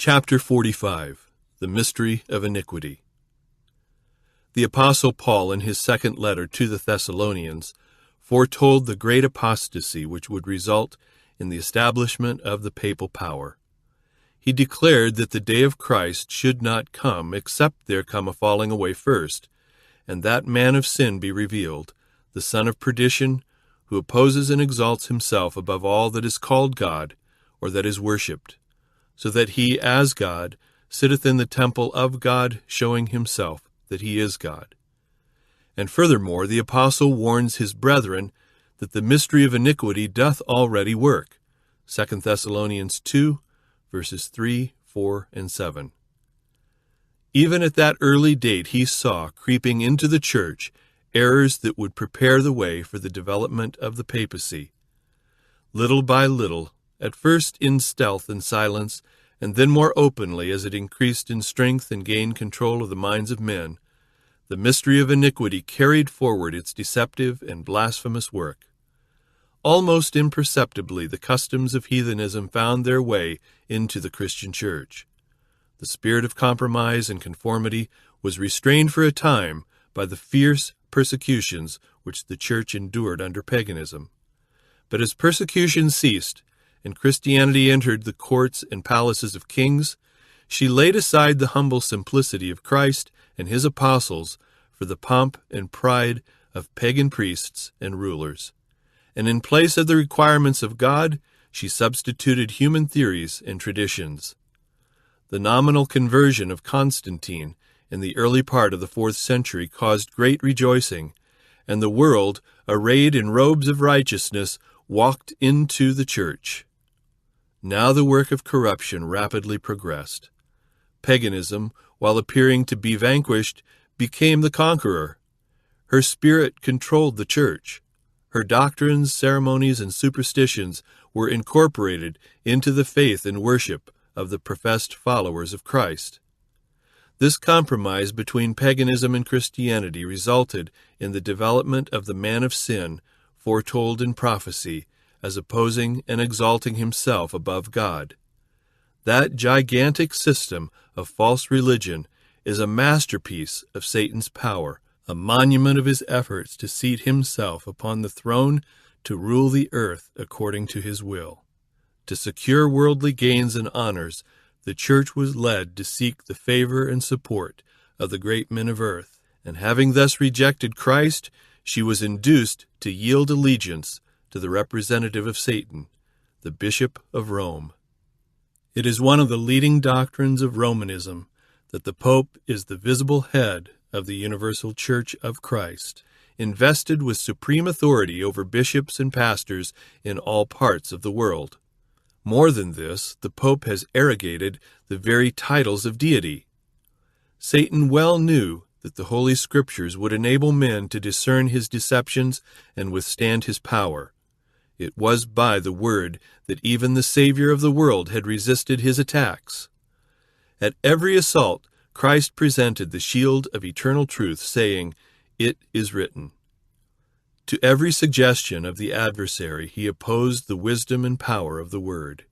Chapter 45. The Mystery of Iniquity. The Apostle Paul, in his second letter to the Thessalonians, foretold the great apostasy which would result in the establishment of the papal power. He declared that the day of Christ should not come except there come a falling away first, and that man of sin be revealed, the son of perdition, who opposes and exalts himself above all that is called God, or that is worshipped, so that he, as God, sitteth in the temple of God, showing himself that he is God. And furthermore, the apostle warns his brethren that the mystery of iniquity doth already work. 2 Thessalonians 2, verses 3, 4, and 7. Even at that early date he saw, creeping into the church, errors that would prepare the way for the development of the papacy. Little by little, at first in stealth and silence, and then more openly as it increased in strength and gained control of the minds of men, the mystery of iniquity carried forward its deceptive and blasphemous work. Almost imperceptibly, the customs of heathenism found their way into the Christian church. The spirit of compromise and conformity was restrained for a time by the fierce persecutions which the church endured under paganism. But as persecution ceased, and Christianity entered the courts and palaces of kings, she laid aside the humble simplicity of Christ and his apostles for the pomp and pride of pagan priests and rulers. And in place of the requirements of God, she substituted human theories and traditions. The nominal conversion of Constantine in the early part of the 4th century caused great rejoicing, and the world, arrayed in robes of righteousness, walked into the church. Now the work of corruption rapidly progressed. Paganism, while appearing to be vanquished, became the conqueror. Her spirit controlled the church. Her doctrines, ceremonies, and superstitions were incorporated into the faith and worship of the professed followers of Christ. This compromise between paganism and Christianity resulted in the development of the man of sin foretold in prophecy, as opposing and exalting himself above God. That gigantic system of false religion is a masterpiece of Satan's power, a monument of his efforts to seat himself upon the throne to rule the earth according to his will. To secure worldly gains and honors, the church was led to seek the favor and support of the great men of earth, and having thus rejected Christ, she was induced to yield allegiance to the representative of Satan, the Bishop of Rome. It is one of the leading doctrines of Romanism that the Pope is the visible head of the universal Church of Christ, invested with supreme authority over bishops and pastors in all parts of the world. More than this, the Pope has arrogated the very titles of deity. Satan well knew that the Holy Scriptures would enable men to discern his deceptions and withstand his power. It was by the Word that even the Savior of the world had resisted his attacks. At every assault, Christ presented the shield of eternal truth, saying, "It is written." To every suggestion of the adversary, he opposed the wisdom and power of the Word.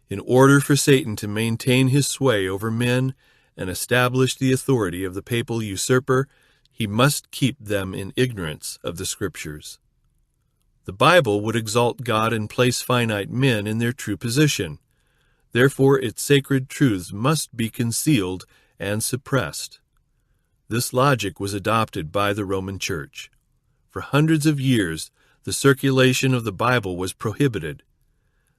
In order for Satan to maintain his sway over men and establish the authority of the papal usurper, he must keep them in ignorance of the Scriptures. The Bible would exalt God and place finite men in their true position. Therefore, its sacred truths must be concealed and suppressed. This logic was adopted by the Roman Church. For hundreds of years, the circulation of the Bible was prohibited.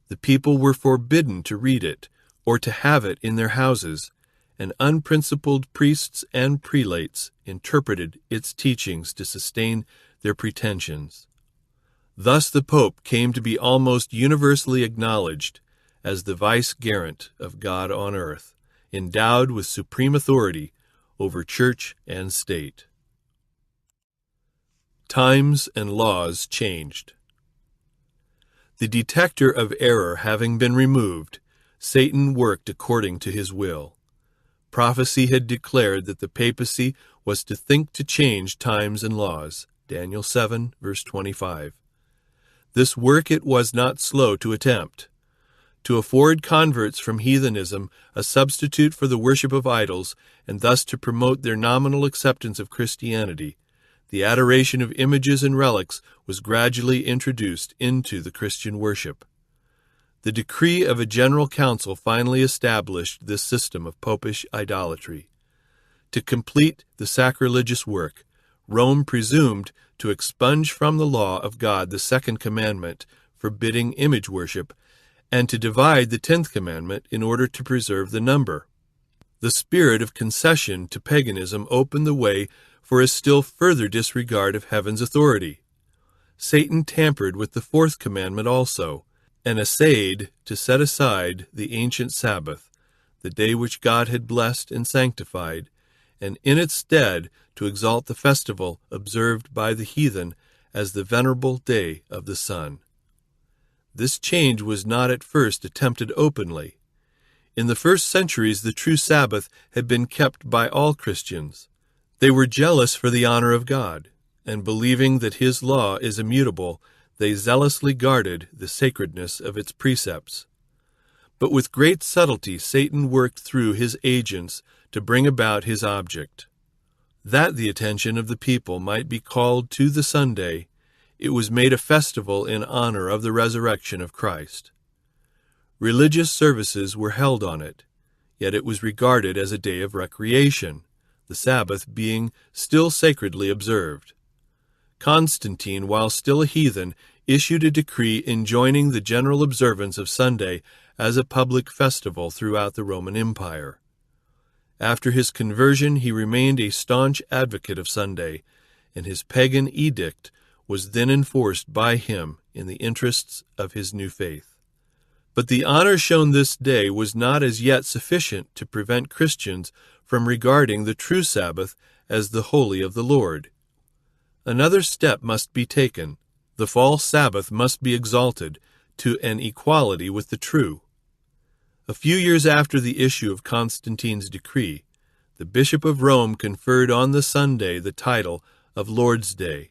The people were forbidden to read it or to have it in their houses, and unprincipled priests and prelates interpreted its teachings to sustain their pretensions. Thus the Pope came to be almost universally acknowledged as the vice-gerent of God on earth, endowed with supreme authority over church and state. Times and laws changed. The detector of error having been removed, Satan worked according to his will. Prophecy had declared that the papacy was to think to change times and laws, Daniel 7, verse 25. This work it was not slow to attempt. to afford converts from heathenism a substitute for the worship of idols, and thus to promote their nominal acceptance of Christianity, the adoration of images and relics was gradually introduced into the Christian worship. The decree of a general council finally established this system of popish idolatry. To complete the sacrilegious work, Rome presumed to expunge from the law of God the second commandment, forbidding image worship, and to divide the 10th commandment in order to preserve the number. The spirit of concession to paganism opened the way for a still further disregard of heaven's authority. Satan tampered with the 4th commandment also, and essayed to set aside the ancient Sabbath, the day which God had blessed and sanctified, and in its stead to exalt the festival observed by the heathen as the venerable day of the sun. This change was not at first attempted openly. In the first centuries the true Sabbath had been kept by all Christians. They were jealous for the honor of God, and believing that His law is immutable, they zealously guarded the sacredness of its precepts. But with great subtlety Satan worked through his agents to bring about his object. That the attention of the people might be called to the Sunday, it was made a festival in honor of the resurrection of Christ. Religious services were held on it, yet it was regarded as a day of recreation, the Sabbath being still sacredly observed. Constantine, while still a heathen, issued a decree enjoining the general observance of Sunday as a public festival throughout the Roman Empire. After his conversion, he remained a staunch advocate of Sunday, and his pagan edict was then enforced by him in the interests of his new faith. But the honor shown this day was not as yet sufficient to prevent Christians from regarding the true Sabbath as the holy of the Lord. Another step must be taken. The false Sabbath must be exalted to an equality with the true. A few years after the issue of Constantine's decree, the Bishop of Rome conferred on the Sunday the title of Lord's Day.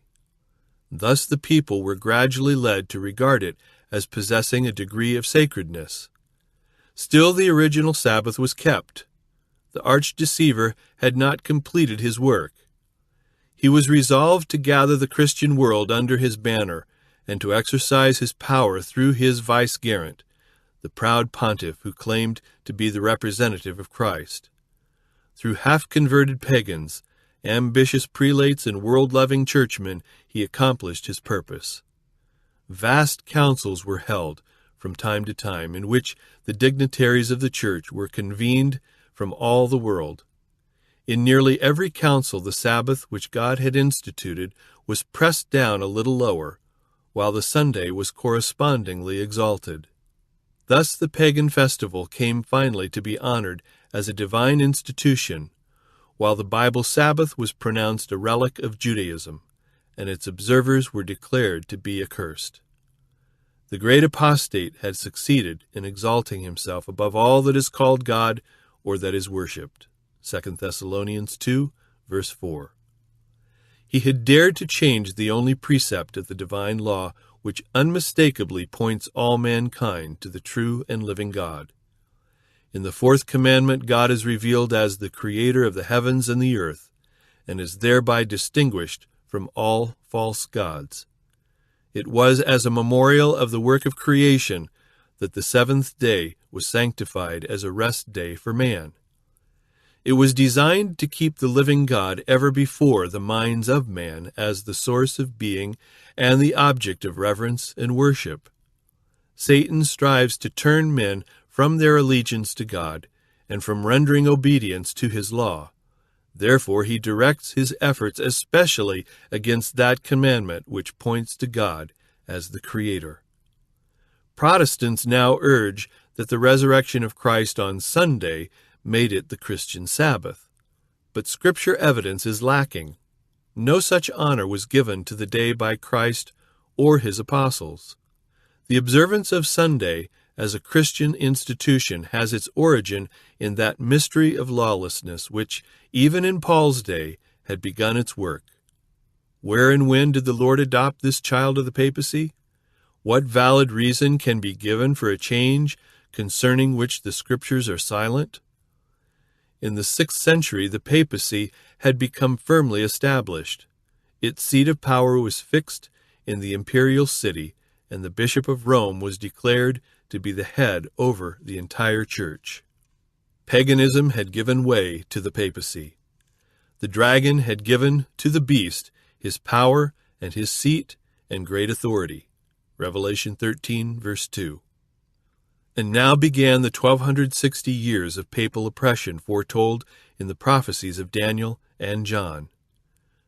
Thus the people were gradually led to regard it as possessing a degree of sacredness. Still the original Sabbath was kept. The arch-deceiver had not completed his work. He was resolved to gather the Christian world under his banner and to exercise his power through his vicegerent, the proud pontiff who claimed to be the representative of Christ. Through half-converted pagans, ambitious prelates, and world-loving churchmen, he accomplished his purpose. Vast councils were held from time to time in which the dignitaries of the church were convened from all the world. In nearly every council the Sabbath which God had instituted was pressed down a little lower, while the Sunday was correspondingly exalted. Thus the pagan festival came finally to be honored as a divine institution, while the Bible Sabbath was pronounced a relic of Judaism, and its observers were declared to be accursed. The great apostate had succeeded in exalting himself above all that is called God or that is worshipped. 2 Thessalonians 2, verse 4. He had dared to change the only precept of the divine law which unmistakably points all mankind to the true and living God. In the 4th commandment, God is revealed as the creator of the heavens and the earth, and is thereby distinguished from all false gods. It was as a memorial of the work of creation that the 7th day was sanctified as a rest day for man. It was designed to keep the living God ever before the minds of man as the source of being and the object of reverence and worship. Satan strives to turn men from their allegiance to God and from rendering obedience to his law. Therefore he directs his efforts especially against that commandment which points to God as the Creator. Protestants now urge that the resurrection of Christ on Sunday made it the Christian Sabbath, but Scripture evidence is lacking. No such honor was given to the day by Christ or his apostles. The observance of Sunday as a Christian institution has its origin in that mystery of lawlessness which, even in Paul's day, had begun its work. Where and when did the Lord adopt this child of the papacy? What valid reason can be given for a change concerning which the Scriptures are silent? In the 6th century, the papacy had become firmly established. Its seat of power was fixed in the imperial city, and the Bishop of Rome was declared to be the head over the entire church. Paganism had given way to the papacy. The dragon had given to the beast his power and his seat and great authority. Revelation 13, verse 2. And now began the 1260 years of papal oppression foretold in the prophecies of Daniel and John.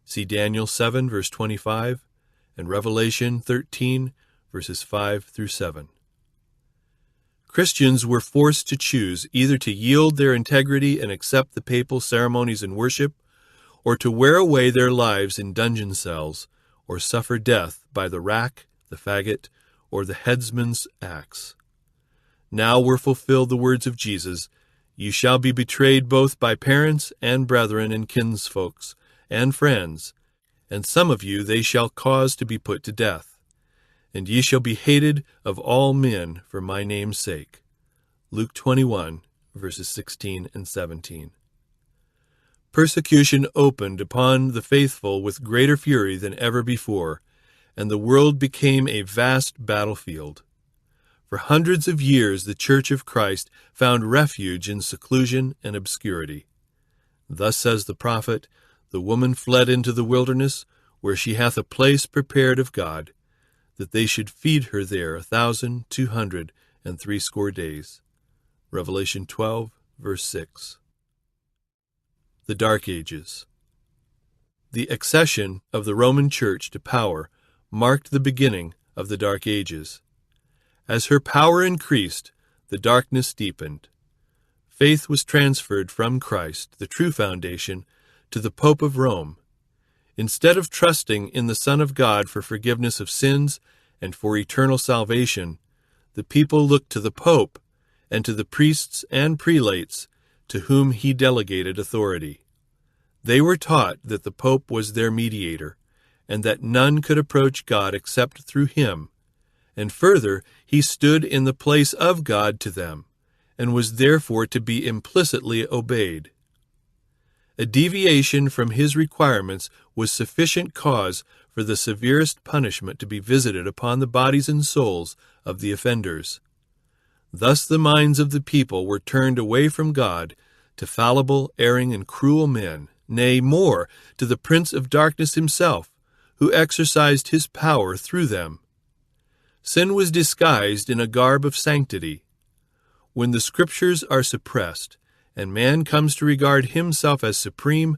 See Daniel 7, verse 25, and Revelation 13, verses 5 through 7. Christians were forced to choose either to yield their integrity and accept the papal ceremonies and worship, or to wear away their lives in dungeon cells, or suffer death by the rack, the faggot, or the headsman's axe. Now were fulfilled the words of Jesus, "You shall be betrayed both by parents and brethren and kinsfolks and friends, and some of you they shall cause to be put to death. And ye shall be hated of all men for my name's sake." Luke 21, verses 16 and 17. Persecution opened upon the faithful with greater fury than ever before, and the world became a vast battlefield. For hundreds of years the Church of Christ found refuge in seclusion and obscurity. Thus says the prophet, "The woman fled into the wilderness, where she hath a place prepared of God, that they should feed her there 1,260 days." Revelation 12, verse 6. The Dark Ages. The accession of the Roman Church to power marked the beginning of the Dark Ages. As her power increased, the darkness deepened. Faith was transferred from Christ, the true foundation, to the Pope of Rome. Instead of trusting in the Son of God for forgiveness of sins and for eternal salvation, the people looked to the Pope and to the priests and prelates to whom he delegated authority. They were taught that the Pope was their mediator, and that none could approach God except through him, and further, he stood in the place of God to them, and was therefore to be implicitly obeyed. A deviation from his requirements was sufficient cause for the severest punishment to be visited upon the bodies and souls of the offenders. Thus the minds of the people were turned away from God to fallible, erring, and cruel men, nay, more, to the Prince of Darkness himself, who exercised his power through them. Sin was disguised in a garb of sanctity. When the Scriptures are suppressed, and man comes to regard himself as supreme,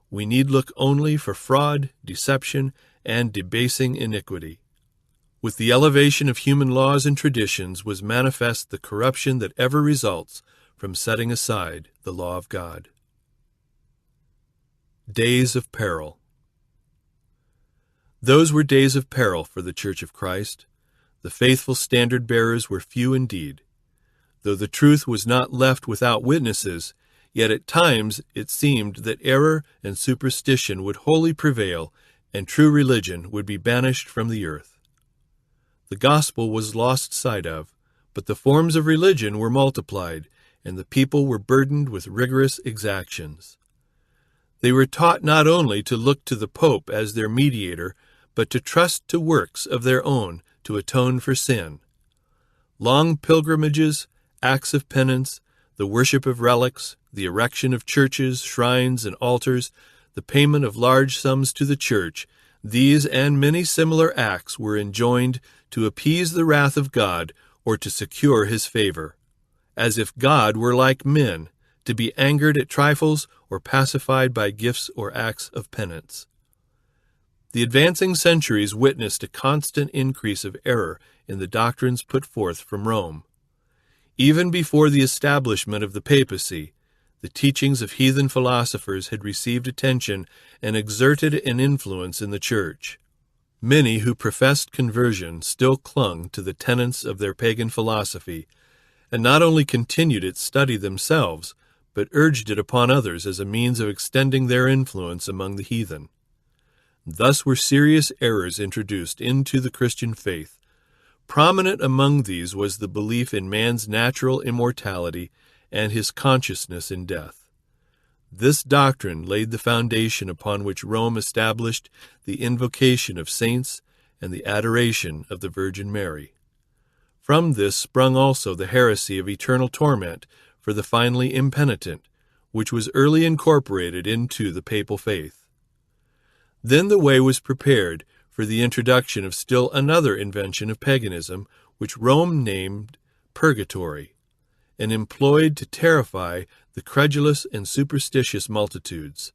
we need look only for fraud, deception, and debasing iniquity. With the elevation of human laws and traditions was manifest the corruption that ever results from setting aside the law of God. Days of peril. Those were days of peril for the Church of Christ. The faithful standard-bearers were few indeed. Though the truth was not left without witnesses, yet at times it seemed that error and superstition would wholly prevail, and true religion would be banished from the earth. The gospel was lost sight of, but the forms of religion were multiplied, and the people were burdened with rigorous exactions. They were taught not only to look to the Pope as their mediator, but to trust to works of their own to atone for sin. Long pilgrimages, acts of penance, the worship of relics, the erection of churches, shrines, and altars, the payment of large sums to the Church, these and many similar acts were enjoined to appease the wrath of God or to secure his favor, as if God were like men, to be angered at trifles or pacified by gifts or acts of penance. The advancing centuries witnessed a constant increase of error in the doctrines put forth from Rome. Even before the establishment of the papacy, the teachings of heathen philosophers had received attention and exerted an influence in the Church. Many who professed conversion still clung to the tenets of their pagan philosophy, and not only continued its study themselves, but urged it upon others as a means of extending their influence among the heathen. Thus were serious errors introduced into the Christian faith, Prominent among these was the belief in man's natural immortality and his consciousness in death. This doctrine laid the foundation upon which Rome established the invocation of saints and the adoration of the Virgin Mary. From this sprung also the heresy of eternal torment for the finally impenitent, which was early incorporated into the papal faith. Then the way was prepared for the introduction of still another invention of paganism, which Rome named purgatory, and employed to terrify the credulous and superstitious multitudes.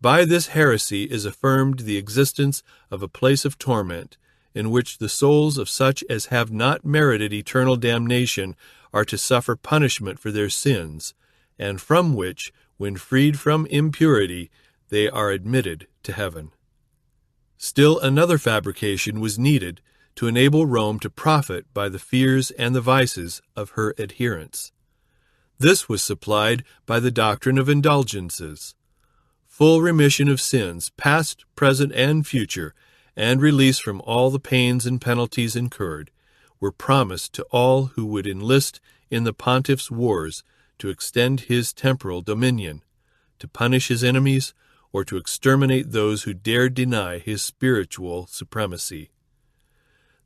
By this heresy is affirmed the existence of a place of torment, in which the souls of such as have not merited eternal damnation are to suffer punishment for their sins, and from which, when freed from impurity, they are admitted to heaven. Still another fabrication was needed to enable Rome to profit by the fears and the vices of her adherents. This was supplied by the doctrine of Indulgences. Full remission of sins, past, present, and future, and release from all the pains and penalties incurred, were promised to all who would enlist in the pontiff's wars to extend his temporal dominion, to punish his enemies, or to exterminate those who dared deny his spiritual supremacy.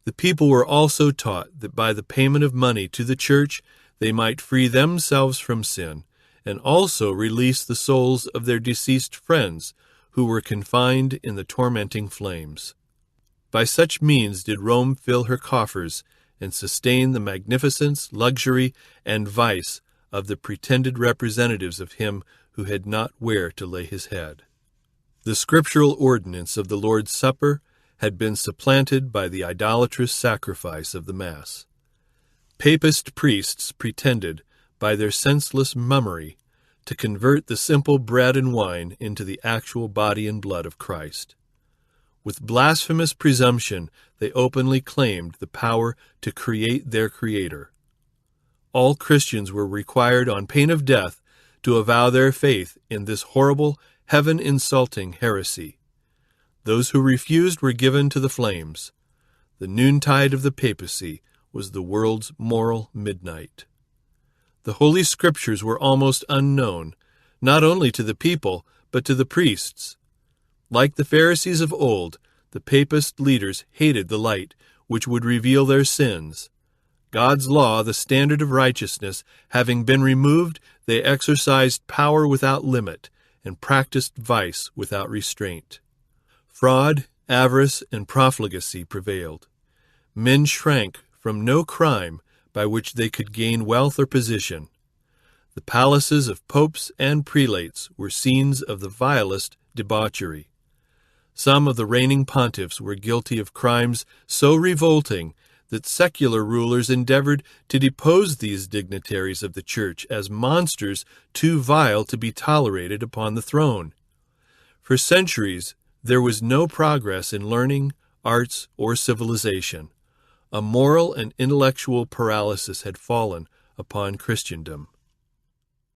The people were also taught that by the payment of money to the church they might free themselves from sin, and also release the souls of their deceased friends who were confined in the tormenting flames. By such means did Rome fill her coffers and sustain the magnificence, luxury, and vice of the pretended representatives of him who had not where to lay his head. The scriptural ordinance of the Lord's Supper had been supplanted by the idolatrous sacrifice of the Mass. Papist priests pretended, by their senseless mummery, to convert the simple bread and wine into the actual body and blood of Christ. With blasphemous presumption, they openly claimed the power to create their Creator. All Christians were required, on pain of death, to avow their faith in this horrible, heaven-insulting heresy. Those who refused were given to the flames. The noontide of the papacy was the world's moral midnight. The Holy Scriptures were almost unknown, not only to the people, but to the priests. Like the Pharisees of old, the papist leaders hated the light, which would reveal their sins. God's law, the standard of righteousness, having been removed, they exercised power without limit and practiced vice without restraint. Fraud, avarice, and profligacy prevailed. Men shrank from no crime by which they could gain wealth or position. The palaces of popes and prelates were scenes of the vilest debauchery. Some of the reigning pontiffs were guilty of crimes so revolting that secular rulers endeavored to depose these dignitaries of the Church as monsters too vile to be tolerated upon the throne. For centuries, there was no progress in learning, arts, or civilization. A moral and intellectual paralysis had fallen upon Christendom.